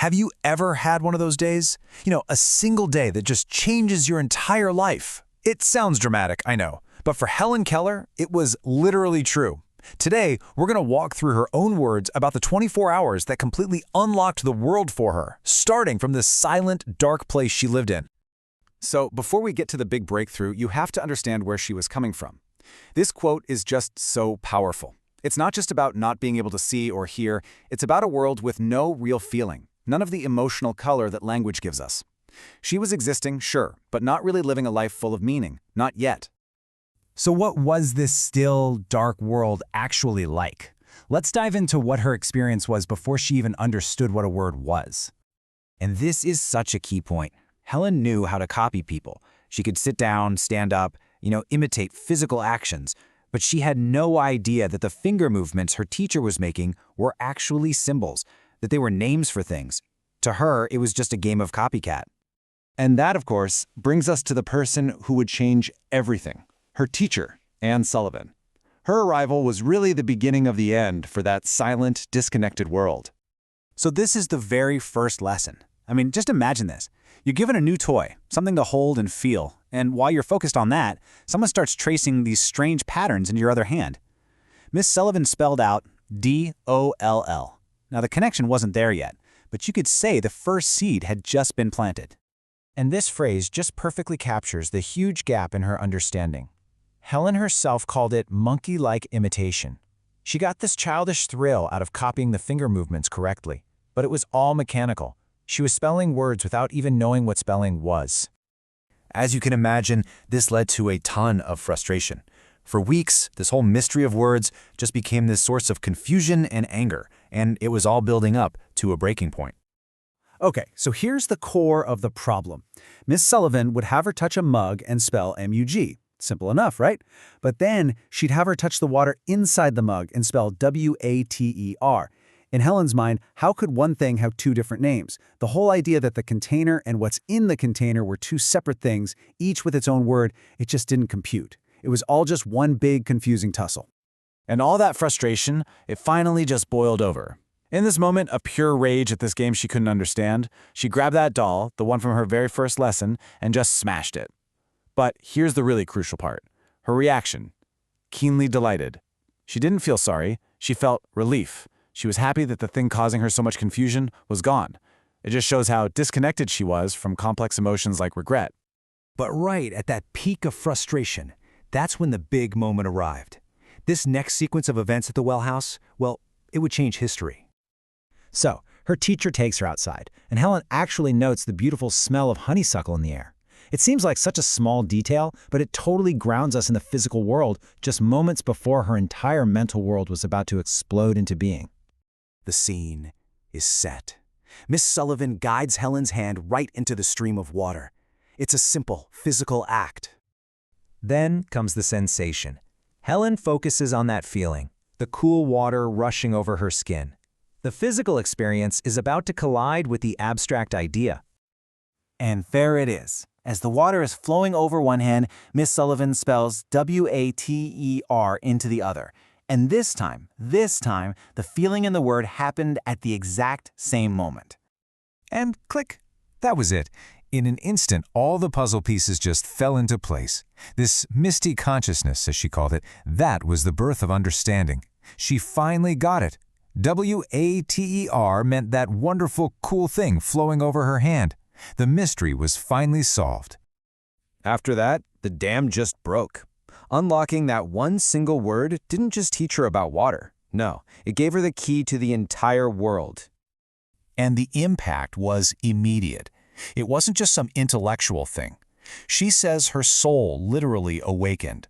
Have you ever had one of those days? A single day that just changes your entire life. It sounds dramatic, I know, but for Helen Keller, it was literally true. Today, we're going to walk through her own words about the 24 hours that completely unlocked the world for her, starting from this silent, dark place she lived in. So, before we get to the big breakthrough, you have to understand where she was coming from. This quote is just so powerful. It's not just about not being able to see or hear, it's about a world with no real feeling, none of the emotional color that language gives us. She was existing, sure, but not really living a life full of meaning, not yet. So what was this still, dark world actually like? Let's dive into what her experience was before she even understood what a word was. And this is such a key point. Helen knew how to copy people. She could sit down, stand up, imitate physical actions, but she had no idea that the finger movements her teacher was making were actually symbols, that they were names for things. To her, it was just a game of copycat. And that, of course, brings us to the person who would change everything, her teacher, Anne Sullivan. Her arrival was really the beginning of the end for that silent, disconnected world. So this is the very first lesson. Just imagine this. You're given a new toy, something to hold and feel, and while you're focused on that, someone starts tracing these strange patterns into your other hand. Miss Sullivan spelled out D-O-L-L. Now the connection wasn't there yet, but you could say the first seed had just been planted. And this phrase just perfectly captures the huge gap in her understanding. Helen herself called it monkey-like imitation. She got this childish thrill out of copying the finger movements correctly, but it was all mechanical. She was spelling words without even knowing what spelling was. As you can imagine, this led to a ton of frustration. For weeks, this whole mystery of words just became this source of confusion and anger, and it was all building up to a breaking point. Okay, so here's the core of the problem. Miss Sullivan would have her touch a mug and spell M-U-G. Simple enough, right? But then she'd have her touch the water inside the mug and spell W-A-T-E-R. In Helen's mind, how could one thing have two different names? The whole idea that the container and what's in the container were two separate things, each with its own word, it just didn't compute. It was all just one big confusing tussle. And all that frustration, it finally just boiled over. In this moment of pure rage at this game she couldn't understand, she grabbed that doll, the one from her very first lesson, and just smashed it. But here's the really crucial part. Her reaction. Keenly delighted. She didn't feel sorry, she felt relief. She was happy that the thing causing her so much confusion was gone. It just shows how disconnected she was from complex emotions like regret. But right at that peak of frustration, that's when the big moment arrived. This next sequence of events at the Well House, well, it would change history. So, her teacher takes her outside, and Helen actually notes the beautiful smell of honeysuckle in the air. It seems like such a small detail, but it totally grounds us in the physical world just moments before her entire mental world was about to explode into being. The scene is set. Miss Sullivan guides Helen's hand right into the stream of water. It's a simple, physical act. Then comes the sensation. Helen focuses on that feeling, the cool water rushing over her skin. The physical experience is about to collide with the abstract idea. And there it is. As the water is flowing over one hand, Miss Sullivan spells W-A-T-E-R into the other. And this time, the feeling in the word happened at the exact same moment. And click, that was it. In an instant, all the puzzle pieces just fell into place. This misty consciousness, as she called it, that was the birth of understanding. She finally got it. W-A-T-E-R meant that wonderful, cool thing flowing over her hand. The mystery was finally solved. After that, the dam just broke. Unlocking that one single word didn't just teach her about water. No, it gave her the key to the entire world. And the impact was immediate. It wasn't just some intellectual thing. She says her soul literally awakened.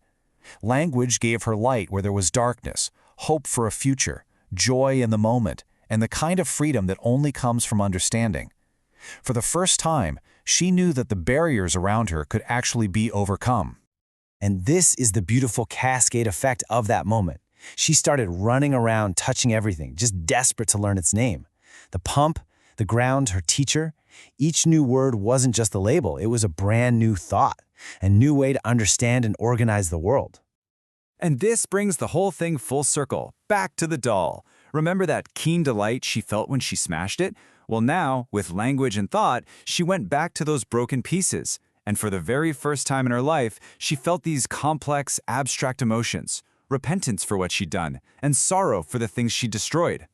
Language gave her light where there was darkness, hope for a future, joy in the moment, and the kind of freedom that only comes from understanding. For the first time, she knew that the barriers around her could actually be overcome. And this is the beautiful cascade effect of that moment. She started running around, touching everything, just desperate to learn its name. The pump, the ground, her teacher. Each new word wasn't just a label, it was a brand new thought, a new way to understand and organize the world. And this brings the whole thing full circle, back to the doll. Remember that keen delight she felt when she smashed it? Well, now, with language and thought, she went back to those broken pieces. And for the very first time in her life, she felt these complex, abstract emotions, repentance for what she'd done, and sorrow for the things she destroyed.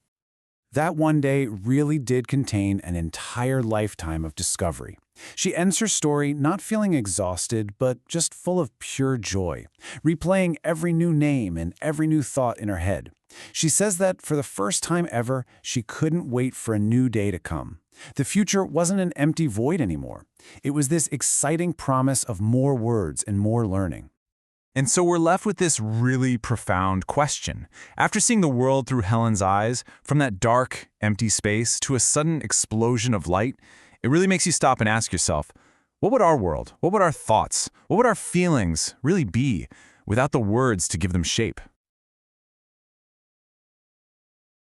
That one day really did contain an entire lifetime of discovery. She ends her story not feeling exhausted, but just full of pure joy, replaying every new name and every new thought in her head. She says that for the first time ever, she couldn't wait for a new day to come. The future wasn't an empty void anymore. It was this exciting promise of more words and more learning. And so we're left with this really profound question. After seeing the world through Helen's eyes, from that dark, empty space to a sudden explosion of light, it really makes you stop and ask yourself, what would our world, what would our thoughts, what would our feelings really be without the words to give them shape?